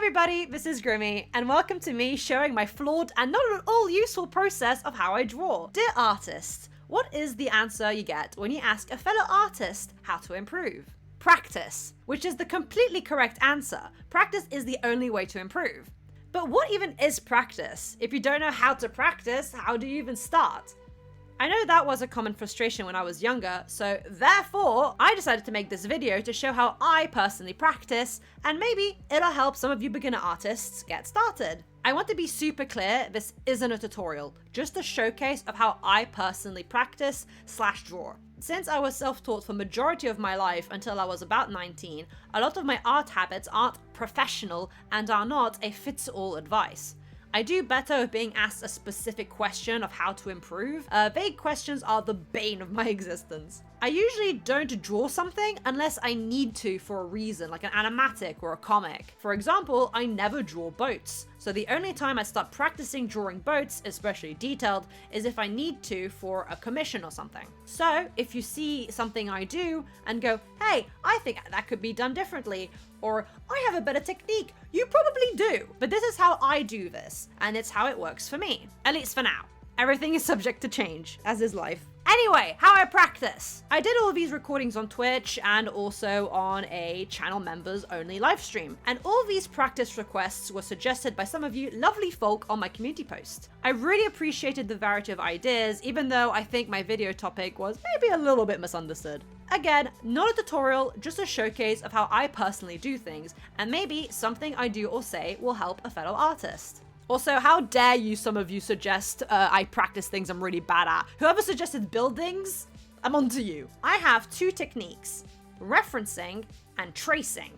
everybody, this is Grimmy, and welcome to me showing my flawed and not at all useful process of how I draw. Dear artist, what is the answer you get when you ask a fellow artist how to improve? Practice, which is the completely correct answer. Practice is the only way to improve. But what even is practice? If you don't know how to practice, how do you even start? I know that was a common frustration when I was younger, so therefore, I decided to make this video to show how I personally practice, and maybe it'll help some of you beginner artists get started. I want to be super clear, this isn't a tutorial, just a showcase of how I personally practice / draw. Since I was self-taught for majority of my life until I was about 19, a lot of my art habits aren't professional and are not a fits-all advice. I do better with being asked a specific question of how to improve. Vague questions are the bane of my existence. I usually don't draw something unless I need to for a reason, like an animatic or a comic. For example, I never draw boats. So the only time I start practicing drawing boats, especially detailed, is if I need to for a commission or something. So if you see something I do and go, hey, I think that could be done differently, or I have a better technique, you probably do. But this is how I do this, and it's how it works for me, at least for now. Everything is subject to change, as is life. Anyway, how I practice. I did all of these recordings on Twitch and also on a channel members only live stream. And all these practice requests were suggested by some of you lovely folk on my community post. I really appreciated the variety of ideas, even though I think my video topic was maybe a little bit misunderstood. Again, not a tutorial, just a showcase of how I personally do things, and maybe something I do or say will help a fellow artist. Also, how dare you, some of you, suggest I practice things I'm really bad at. Whoever suggested buildings, I'm on to you. I have two techniques, referencing and tracing.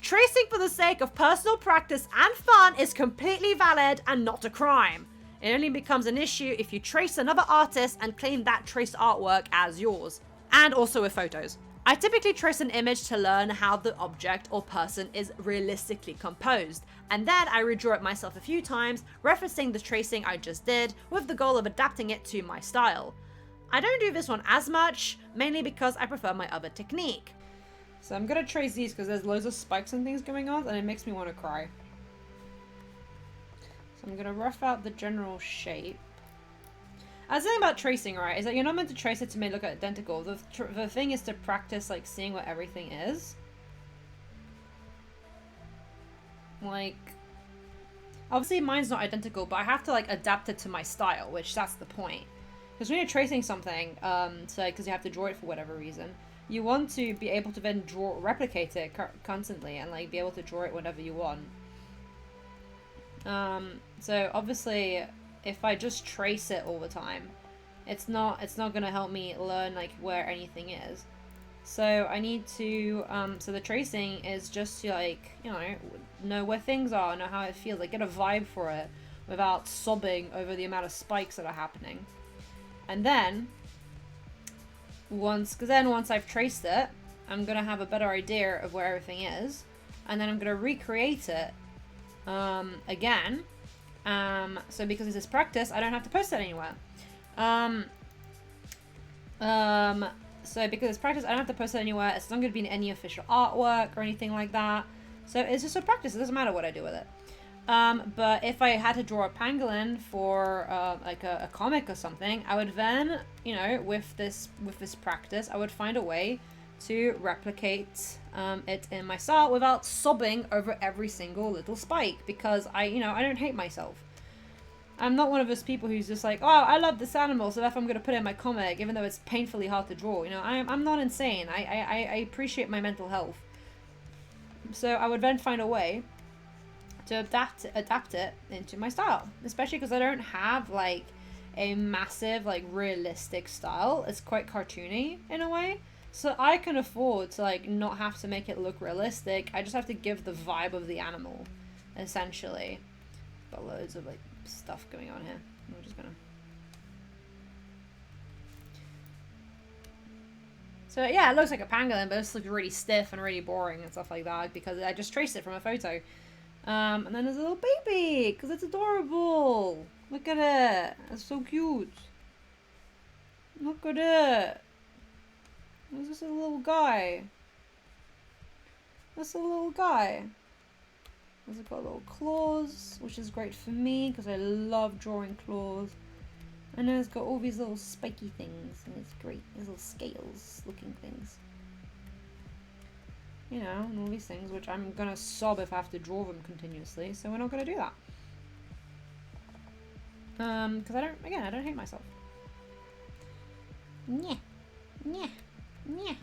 Tracing for the sake of personal practice and fun is completely valid and not a crime. It only becomes an issue if you trace another artist and claim that traced artwork as yours. And also with photos. I typically trace an image to learn how the object or person is realistically composed, and then I redraw it myself a few times, referencing the tracing I just did, with the goal of adapting it to my style. I don't do this one as much, mainly because I prefer my other technique. So I'm gonna trace these because there's loads of spikes and things going on, and it makes me want to cry. So I'm gonna rough out the general shape. The thing about tracing, right, is that you're not meant to trace it to make it look identical. The thing is to practice, like, seeing what everything is. Like, obviously mine's not identical, but I have to, like, adapt it to my style, which that's the point. Because when you're tracing something, because you have to draw it for whatever reason, you want to be able to then replicate it constantly, and, like, be able to draw it whenever you want. So, obviously, if I just trace it all the time, it's not gonna help me learn, like, where anything is. So I need to, so the tracing is just to, like, you know where things are, know how it feels, like, get a vibe for it without sobbing over the amount of spikes that are happening. And then, once I've traced it, I'm gonna have a better idea of where everything is, and then I'm gonna recreate it, again. So because this is practice, I don't have to post it anywhere. So because it's practice, I don't have to post it anywhere. It's not going to be in any official artwork or anything like that. So it's just a practice. It doesn't matter what I do with it. But if I had to draw a pangolin for like a comic or something, I would then, you know, with this practice, I would find a way to replicate it in my style without sobbing over every single little spike, because I don't hate myself. I'm not one of those people who's just like, oh, I love this animal, so therefore I'm going to put it in my comic, even though it's painfully hard to draw. You know, I'm not insane. I appreciate my mental health. So I would then find a way to adapt it into my style, especially because I don't have, like, a massive, like, realistic style. It's quite cartoony in a way. So I can afford to, like, not have to make it look realistic. I just have to give the vibe of the animal, essentially. Got loads of, like, stuff going on here. I'm just gonna... So yeah, it looks like a pangolin, but this looks really stiff and really boring and stuff like that because I just traced it from a photo. And then there's a little baby, because it's adorable. Look at it. It's so cute. Look at it. It's just a little guy. That's a little guy. He's got little claws, which is great for me because I love drawing claws. And then it's got all these little spiky things, and it's great. These little scales looking things. You know, and all these things, which I'm gonna sob if I have to draw them continuously, so we're not gonna do that. Because I don't hate myself. Yeah. Yeah. Yeah.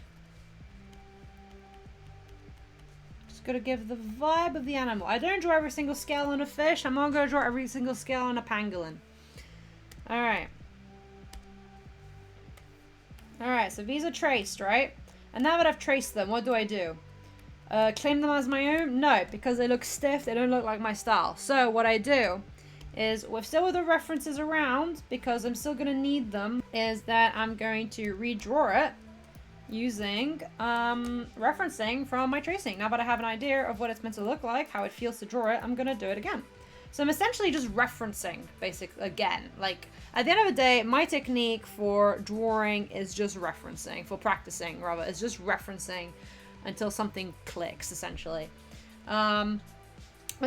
Just gotta give the vibe of the animal. I don't draw every single scale on a fish. I'm not gonna draw every single scale on a pangolin. Alright. Alright, so these are traced, right? And now that I've traced them, what do I do? Claim them as my own? No, because they look stiff, they don't look like my style. So what I do is, with still with the references around, because I'm still gonna need them, is that I'm going to redraw it using referencing from my tracing. Now that I have an idea of what it's meant to look like, how it feels to draw it, I'm gonna do it again. So I'm essentially just referencing, basically, again. Like, at the end of the day, my technique for drawing is just referencing, for practicing, rather. It's just referencing until something clicks, essentially. But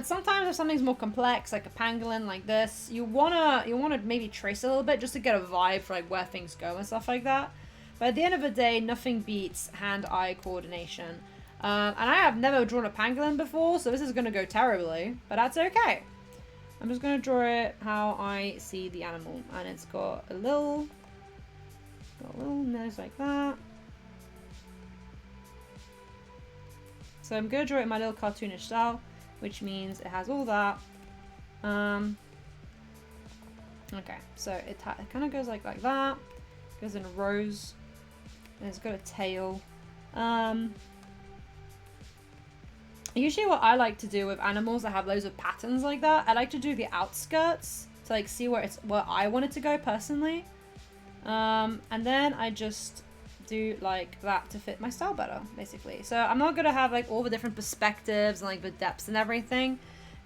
sometimes if something's more complex, like a pangolin like this, you wanna maybe trace a little bit just to get a vibe for like where things go and stuff like that. But at the end of the day, nothing beats hand-eye coordination. And I have never drawn a pangolin before, so this is gonna go terribly, but that's okay. I'm just gonna draw it how I see the animal, and it's got a little nose like that. So I'm gonna draw it in my little cartoonish style, which means it has all that. Okay, so it kind of goes like that. Goes in rows, and it's got a tail. Usually what I like to do with animals that have loads of patterns like that, I like to do the outskirts to like see where I want it to go personally. And then I just do like that to fit my style better, basically. So I'm not gonna have like all the different perspectives and like the depths and everything,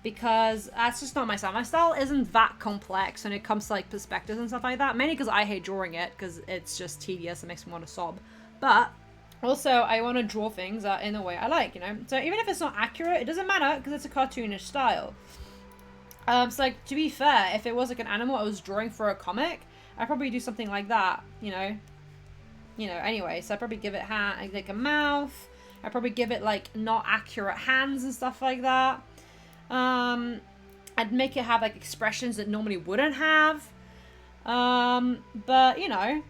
because that's just not my style. My style isn't that complex when it comes to like perspectives and stuff like that, mainly because I hate drawing it because it's just tedious and makes me want to sob. But also, I want to draw things in the way I like, you know? So even if it's not accurate, it doesn't matter because it's a cartoonish style. So like, to be fair, if it was like an animal I was drawing for a comic, I'd probably do something like that, you know? Anyway, so I'd probably give it like a mouth. I'd probably give it like not accurate hands and stuff like that. I'd make it have like expressions that normally wouldn't have. But, you know...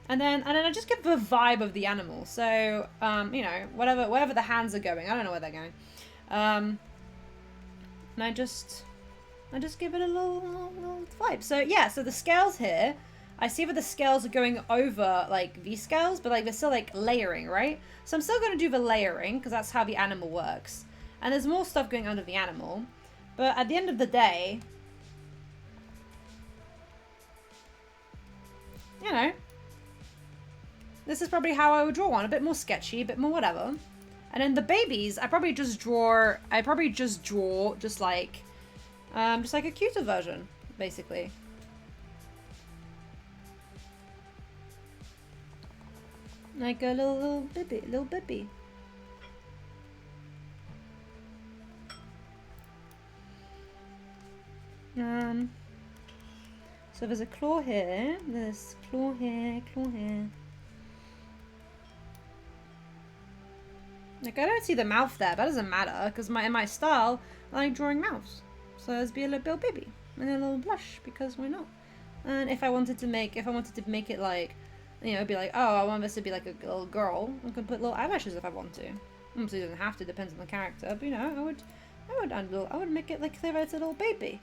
And then I just give the vibe of the animal. So, you know, wherever the hands are going. I don't know where they're going. And I just give it a little vibe. So, yeah, so the scales here, I see that the scales are going over, like, these scales, but, like, they're still, like, layering, right? So I'm still going to do the layering, because that's how the animal works. And there's more stuff going under the animal. But at the end of the day, you know... This is probably how I would draw one. A bit more sketchy, a bit more whatever. And then the babies, I probably just draw just like a cuter version, basically. Like a little bibby. So there's a claw here, there's claw here, claw here. Like, I don't see the mouth there, but that doesn't matter, because in my style, I like drawing mouths. So let's be a little baby, and a little blush, because why not? And if I wanted to make it like, you know, be like, oh, I want this to be like a little girl, I could put little eyelashes if I want to. Obviously it doesn't have to, depends on the character, but you know, I would make it like clear it's a little baby.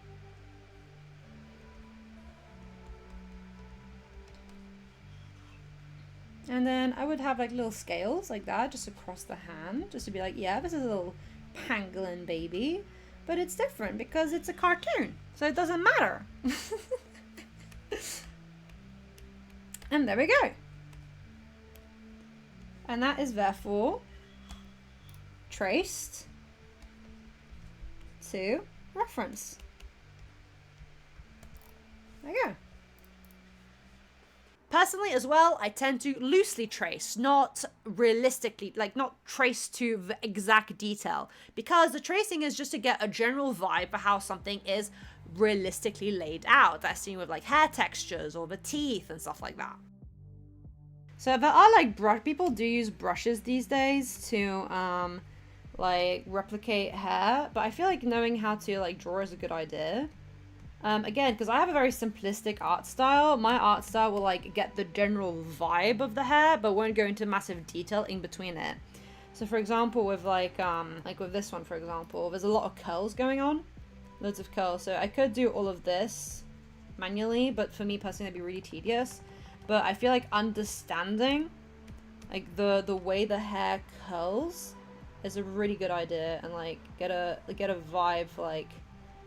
And then I would have like little scales like that just across the hand, just to be like, yeah, this is a little pangolin baby, but it's different because it's a cartoon, so it doesn't matter. And there we go. And that is therefore traced to reference. There you go. Personally as well, I tend to loosely trace, not realistically, like not trace to the exact detail, because the tracing is just to get a general vibe for how something is realistically laid out. That's seen with like hair textures or the teeth and stuff like that. So there are like people do use brushes these days to like replicate hair, but I feel like knowing how to like draw is a good idea. Again, because I have a very simplistic art style, my art style will like get the general vibe of the hair, but won't go into massive detail in between it. So for example, with like with this one, for example, there's a lot of curls going on, loads of curls. So I could do all of this manually, but for me personally, that'd be really tedious. But I feel like understanding like the way the hair curls is a really good idea, and like get a vibe for like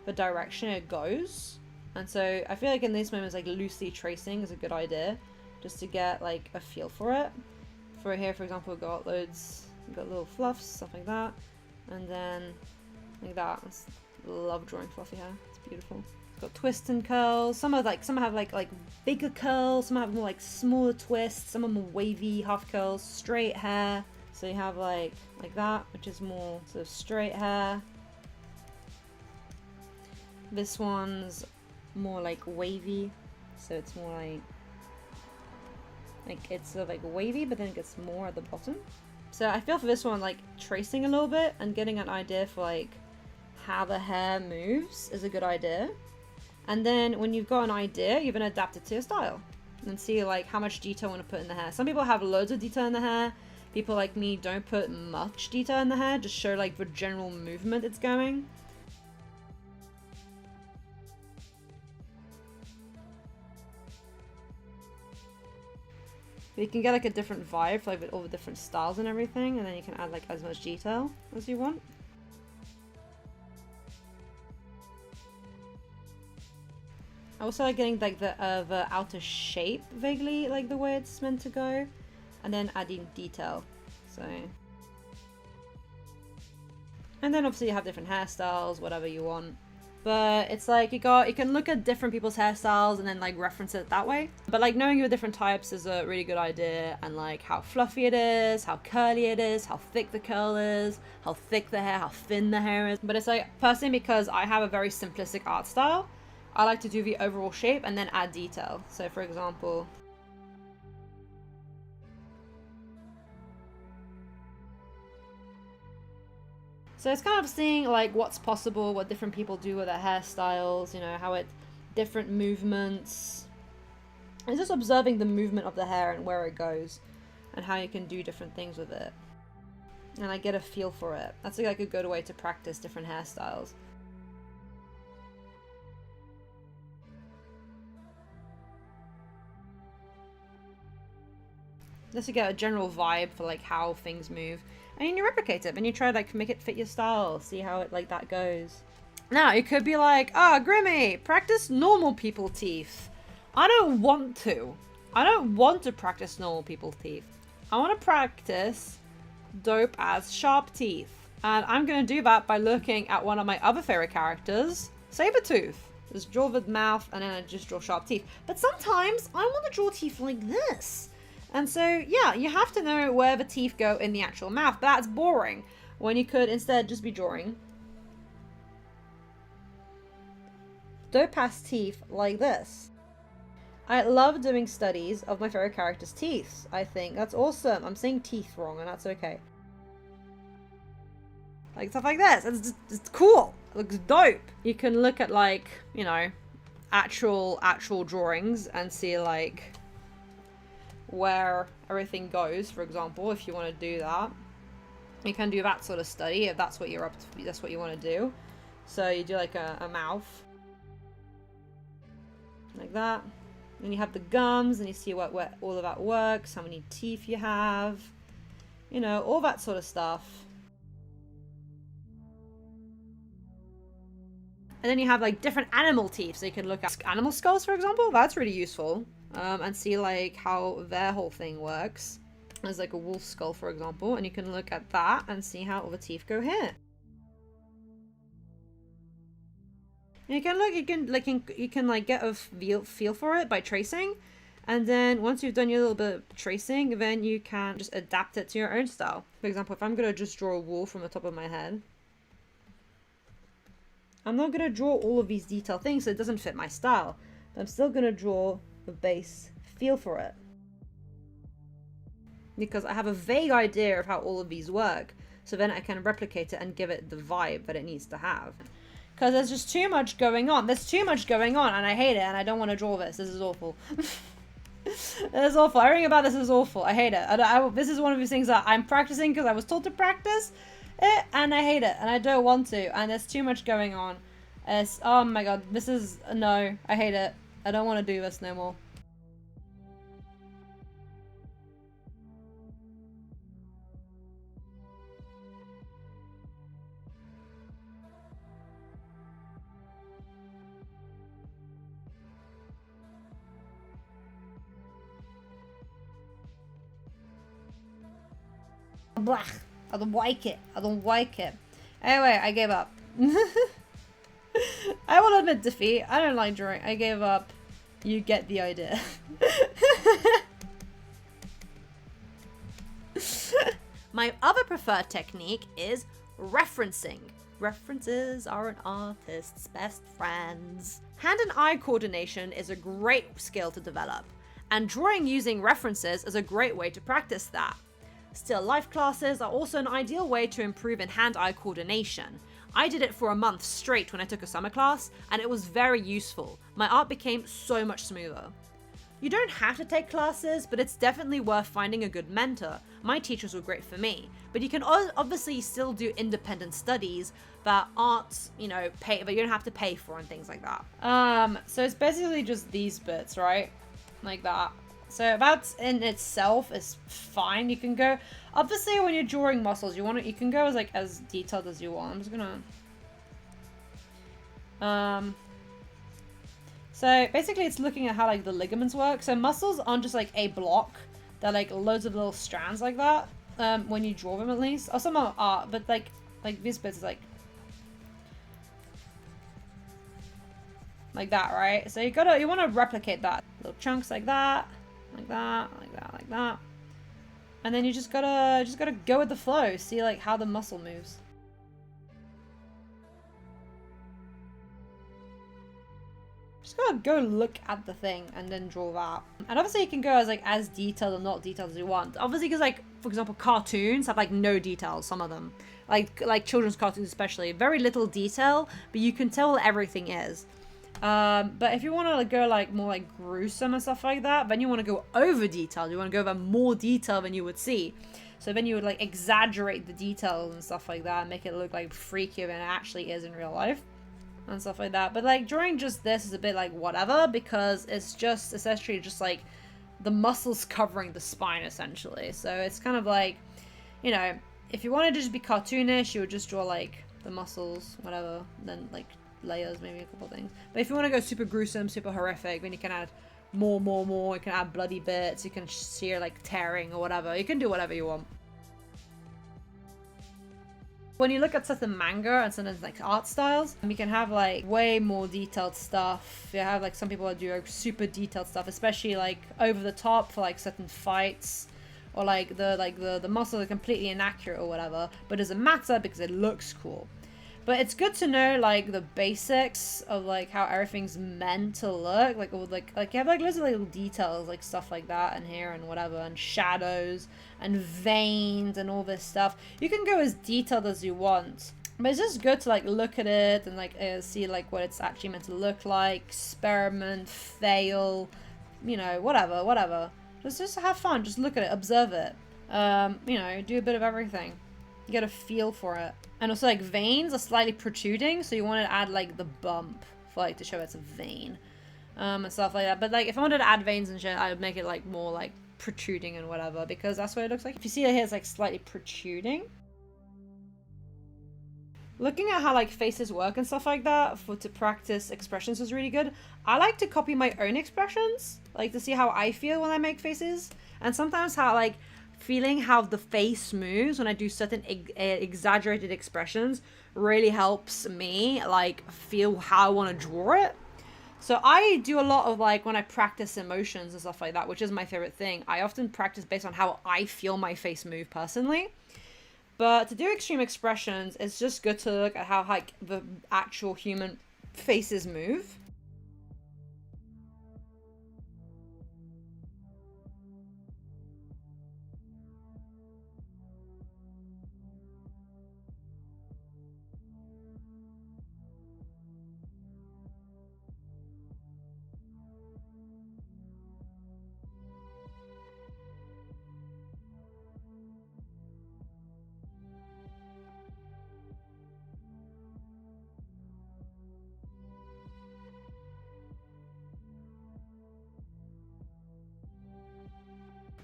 the direction it goes. And so I feel like in these moments, like loosely tracing is a good idea, just to get like a feel for it. For here, for example, we've got little fluffs, stuff like that, and then like that. I love drawing fluffy hair. It's beautiful. It's got twists and curls. Some have like bigger curls. Some have more like smaller twists. Some are more wavy half curls. Straight hair. So you have like that, which is more sort of straight hair. This one's more like wavy, so it's more like it's sort of like wavy, but then it gets more at the bottom. So I feel for this one, like tracing a little bit and getting an idea for like how the hair moves is a good idea. And then when you've got an idea, you're gonna adapt it to your style and see like how much detail you want to put in the hair. Some people have loads of detail in the hair. People like me don't put much detail in the hair, just show like the general movement it's going. You can get like a different vibe for like all the different styles and everything, and then you can add like as much detail as you want. I also like getting like the outer shape vaguely, like the way it's meant to go, and then adding detail. So, and then obviously you have different hairstyles, whatever you want. But it's like you can look at different people's hairstyles and then like reference it that way. But like knowing your different types is a really good idea, and like how fluffy it is, how curly it is, how thick the curl is, how thick the hair, how thin the hair is. But it's like, personally, because I have a very simplistic art style, I like to do the overall shape and then add detail. So for example, so it's kind of seeing like what's possible, what different people do with their hairstyles, you know, how it, different movements. It's just observing the movement of the hair and where it goes and how you can do different things with it. And I get a feel for it. That's like a good way to practice different hairstyles. Just to get a general vibe for like how things move. And then you replicate it, and you try to like make it fit your style, see how it like that goes. Now it could be like, Grimmy, practice normal people teeth. I don't want to. I don't want to practice normal people teeth. I want to practice dope as sharp teeth. And I'm gonna do that by looking at one of my other favorite characters, Sabretooth. Just draw the mouth and then I just draw sharp teeth. But sometimes I want to draw teeth like this. And so, yeah, you have to know where the teeth go in the actual mouth, but that's boring, when you could instead just be drawing dope-ass teeth like this. I love doing studies of my favorite characters' teeth. I think that's awesome. I'm saying teeth wrong, and that's okay. Like stuff like this. It's cool. It looks dope. You can look at like, you know, actual drawings and see like where everything goes, for example, if you want to do that. You can do that sort of study if that's what you're up to, that's what you want to do. So you do like a mouth like that, and you have the gums, and you see what all of that works, how many teeth you have, you know, all that sort of stuff. And then you have like different animal teeth, so you can look at animal skulls, for example. That's really useful. And see like how their whole thing works. There's like a wolf skull, for example, and you can look at that and see how all the teeth go here. And you can look, you can like get a feel for it by tracing, And then once you've done your little bit of tracing, then you can just adapt it to your own style. For example, if I'm going to just draw a wall from the top of my head, I'm not going to draw all of these detailed things so it doesn't fit my style. But I'm still going to draw the base feel for it, because I have a vague idea of how all of these work. So then I can replicate it and give it the vibe that it needs to have. Because there's just too much going on. There's too much going on and I hate it and I don't want to draw this. This is awful. This is awful. Everything about this is awful. I hate it. This is one of these things that I'm practicing because I was told to practice it and I hate it and I don't want to. And there's too much going on. Oh my god. This is... No. I hate it. I don't want to do this no more. Blah. I don't like it. I don't like it. Anyway, I gave up. I will admit defeat. I don't like drawing. I gave up. You get the idea. My other preferred technique is referencing. References are an artist's best friends. Hand and eye coordination is a great skill to develop, and drawing using references is a great way to practice that. Still life classes are also an ideal way to improve in hand-eye coordination. I did it for a month straight when I took a summer class, and it was very useful. My art became so much smoother. You don't have to take classes, but it's definitely worth finding a good mentor. My teachers were great for me, but you can obviously still do independent studies that aren't, you know, that you don't have to pay for and things like that. So it's basically just these bits, right? Like that. So that in itself is fine. You can go, obviously when you're drawing muscles, you can go as detailed as you want. I'm just gonna, so basically it's looking at how like the ligaments work. So muscles aren't just like a block. They're like loads of little strands like that. When you draw them at least. Or some are, but like this bit is like that, right? So you want to replicate that. Little chunks like that. Like that, like that, like that. And then you just gotta go with the flow. See like how the muscle moves. Just gotta go look at the thing and then draw that. And obviously you can go as detailed or not detailed as you want. Obviously because like, for example, cartoons have like no details, some of them. Like children's cartoons especially. Very little detail, but you can tell what everything is. But if you want to go like more like gruesome and stuff like that, then you want to go over detailed. You want to go over more detail than you would see. So then you would like exaggerate the details and stuff like that and make it look like freakier than it actually is in real life and stuff like that. But like drawing just this is a bit like whatever, because it's just essentially just like the muscles covering the spine essentially. So it's kind of like, you know, if you wanted to just be cartoonish, you would just draw like the muscles, whatever, then like layers, maybe a couple things. But if you want to go super gruesome, super horrific, then you can add more. You can add bloody bits. You can shear like tearing or whatever. You can do whatever you want. When you look at certain manga and certain like art styles, you can have like way more detailed stuff. You have like some people that do like super detailed stuff, especially like over the top for like certain fights, or like the muscles are completely inaccurate or whatever. But it doesn't matter because it looks cool. But it's good to know like the basics of like how everything's meant to look, like all like you have like loads of little details, like stuff like that and here and whatever, and shadows and veins and all this stuff. You can go as detailed as you want, but it's just good to like look at it and like see like what it's actually meant to look like, experiment, fail, you know, whatever. Just have fun, just look at it, observe it, you know, do a bit of everything. You get a feel for it. And also like veins are slightly protruding, so you want to add like the bump for like to show it's a vein, and stuff like that. But like if I wanted to add veins and shit, I would make it like more like protruding and whatever, because that's what it looks like. If you see it here, it's like slightly protruding. Looking at how like faces work and stuff like that to practice expressions is really good. I like to copy my own expressions, like to see how I feel when I make faces, and sometimes how like feeling how the face moves when I do certain exaggerated expressions really helps me like feel how I want to draw it. So I do a lot of like when I practice emotions and stuff like that, which is my favorite thing. I often practice based on how I feel my face move personally. But to do extreme expressions, it's just good to look at how like the actual human faces move.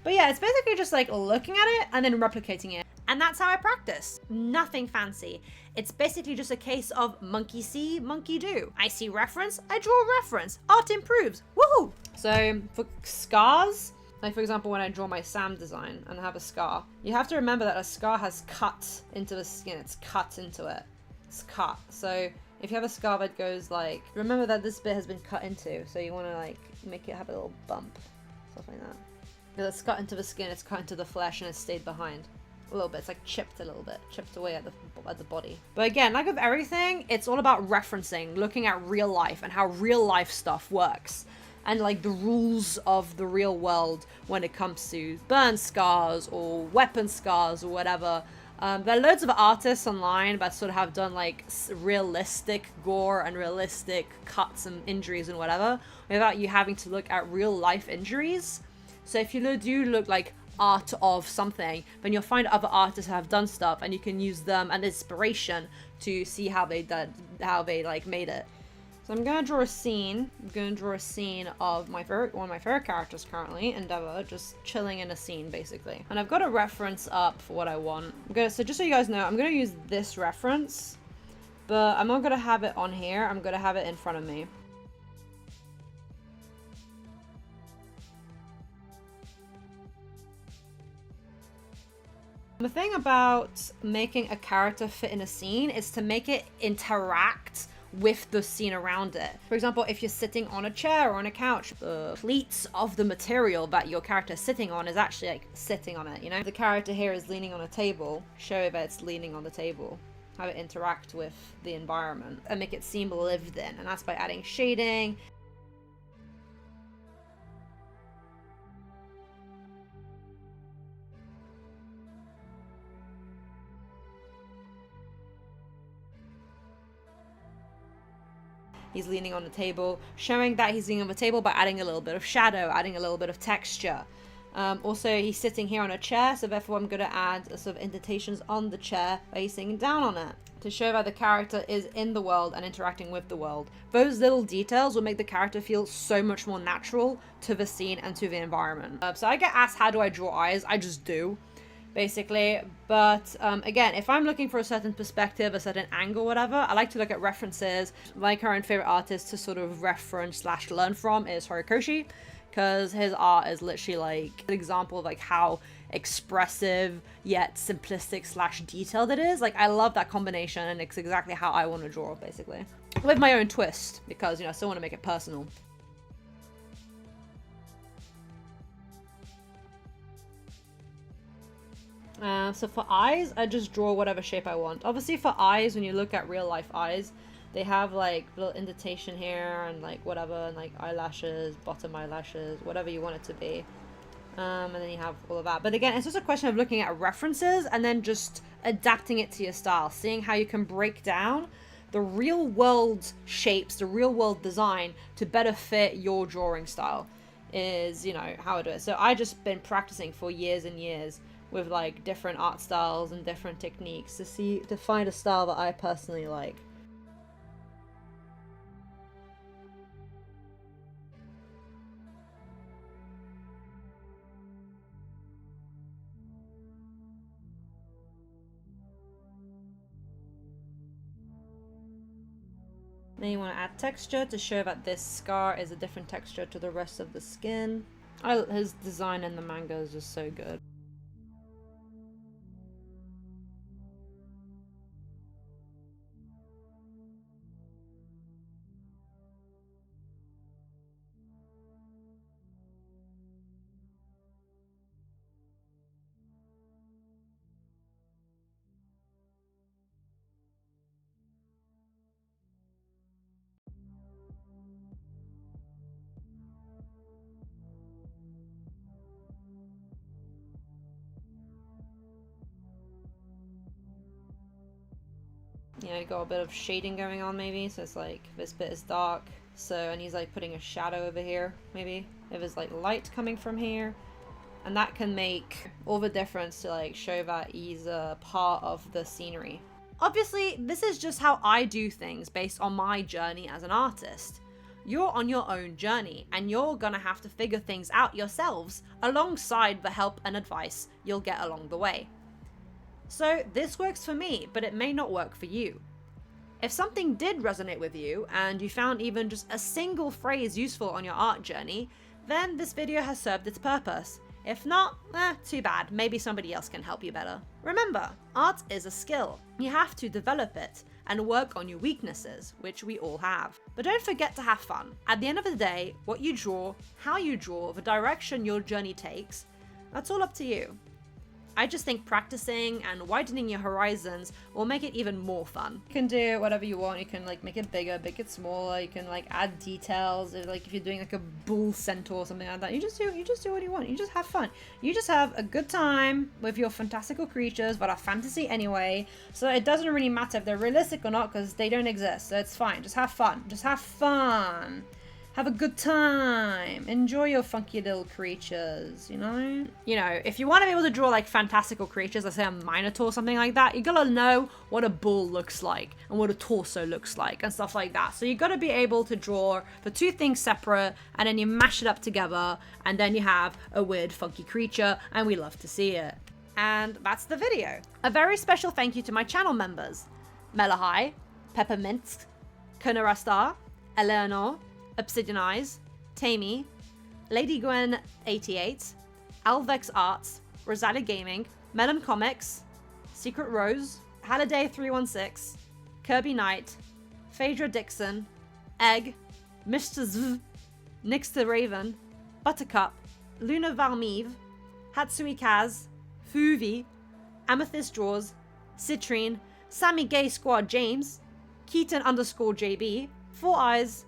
But yeah, it's basically just like looking at it and then replicating it. And that's how I practice. Nothing fancy. It's basically just a case of monkey see, monkey do. I see reference, I draw reference. Art improves. Woohoo! So for scars, like for example, when I draw my Sam design and I have a scar, you have to remember that a scar has cut into the skin. It's cut into it. It's cut. So if you have a scar that goes like, remember that this bit has been cut into. So you want to like make it have a little bump, stuff like that. Because it's cut into the skin, it's cut into the flesh, and it's stayed behind a little bit. It's like chipped a little bit, chipped away at the body. But again, like with everything, it's all about referencing, looking at real life and how real life stuff works, and like the rules of the real world when it comes to burn scars or weapon scars or whatever. There are loads of artists online that sort of have done like realistic gore and realistic cuts and injuries and whatever, without you having to look at real life injuries. So if you do look like art of something, then you'll find other artists who have done stuff, and you can use them as inspiration to see how they like made it. So I'm gonna draw a scene. I'm gonna draw a scene of one of my favorite characters currently, Endeavor, just chilling in a scene basically. And I've got a reference up for what I want. So just so you guys know, I'm gonna use this reference, but I'm not gonna have it on here. I'm gonna have it in front of me. The thing about making a character fit in a scene is to make it interact with the scene around it. For example, if you're sitting on a chair or on a couch, the pleats of the material that your character is sitting on is actually like sitting on it, you know? The character here is leaning on a table, show that it's leaning on the table. Have it interact with the environment and make it seem lived in, and that's by adding shading. He's leaning on the table, showing that he's leaning on the table by adding a little bit of shadow, adding a little bit of texture. Also, he's sitting here on a chair, so therefore I'm going to add sort of indentations on the chair by he's sitting down on it, to show that the character is in the world and interacting with the world. Those little details will make the character feel so much more natural to the scene and to the environment. So I get asked, how do I draw eyes? I just do, basically. But again, if I'm looking for a certain perspective, a certain angle, whatever, I like to look at references. My current favorite artist to sort of reference / learn from is Horikoshi, because his art is literally like an example of like how expressive yet simplistic / detailed it is. Like, I love that combination, and it's exactly how I want to draw, basically, with my own twist, because, you know, I still want to make it personal. So for eyes, I just draw whatever shape I want. Obviously for eyes, when you look at real life eyes, they have like little indentation here and like whatever, and like eyelashes, bottom eyelashes, whatever you want it to be. And then you have all of that. But again, it's just a question of looking at references and then just adapting it to your style, seeing how you can break down the real world shapes, the real world design to better fit your drawing style, is, you know, how I do it. So I just been practicing for years and years with like different art styles and different techniques to find a style that I personally like. Then you want to add texture to show that this scar is a different texture to the rest of the skin. His design in the manga is just so good. You know, got a bit of shading going on maybe, so it's like this bit is dark. So, and he's like putting a shadow over here, maybe. If there's like light coming from here. And that can make all the difference to like show that he's a part of the scenery. Obviously, this is just how I do things based on my journey as an artist. You're on your own journey, and you're gonna have to figure things out yourselves alongside the help and advice you'll get along the way. So this works for me, but it may not work for you. If something did resonate with you, and you found even just a single phrase useful on your art journey, then this video has served its purpose. If not, too bad, maybe somebody else can help you better. Remember, art is a skill. You have to develop it and work on your weaknesses, which we all have. But don't forget to have fun. At the end of the day, what you draw, how you draw, the direction your journey takes, that's all up to you. I just think practicing and widening your horizons will make it even more fun. You can do whatever you want. You can like make it bigger, make it smaller. You can like add details. Like if you're doing like a bull centaur or something like that, you just do what you want. You just have fun. You just have a good time with your fantastical creatures that are fantasy anyway. So it doesn't really matter if they're realistic or not because they don't exist. So it's fine. Just have fun. Just have fun. Have a good time. Enjoy your funky little creatures, you know? You know, if you want to be able to draw like fantastical creatures, let's say a minotaur or something like that, you gotta know what a bull looks like and what a torso looks like and stuff like that. So you gotta be able to draw the two things separate and then you mash it up together and then you have a weird funky creature and we love to see it. And that's the video. A very special thank you to my channel members. Melahai, Peppermint, Konarastar, Eleanor, Obsidian Eyes, Tammy, Lady Gwen 88, Alvex Arts, Rosada Gaming, Melon Comics, Secret Rose, Halliday 316, Kirby Knight, Phaedra Dixon, Egg, Mr. Z, Nix the Raven, Buttercup, Luna Valmive, Hatsui Kaz, Fuvi, Amethyst Draws, Citrine, Sammy Gay Squad James, Keaton _JB, Four Eyes,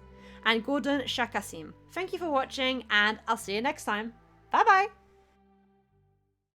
and Gordon Shakasim. Thank you for watching, and I'll see you next time. Bye bye!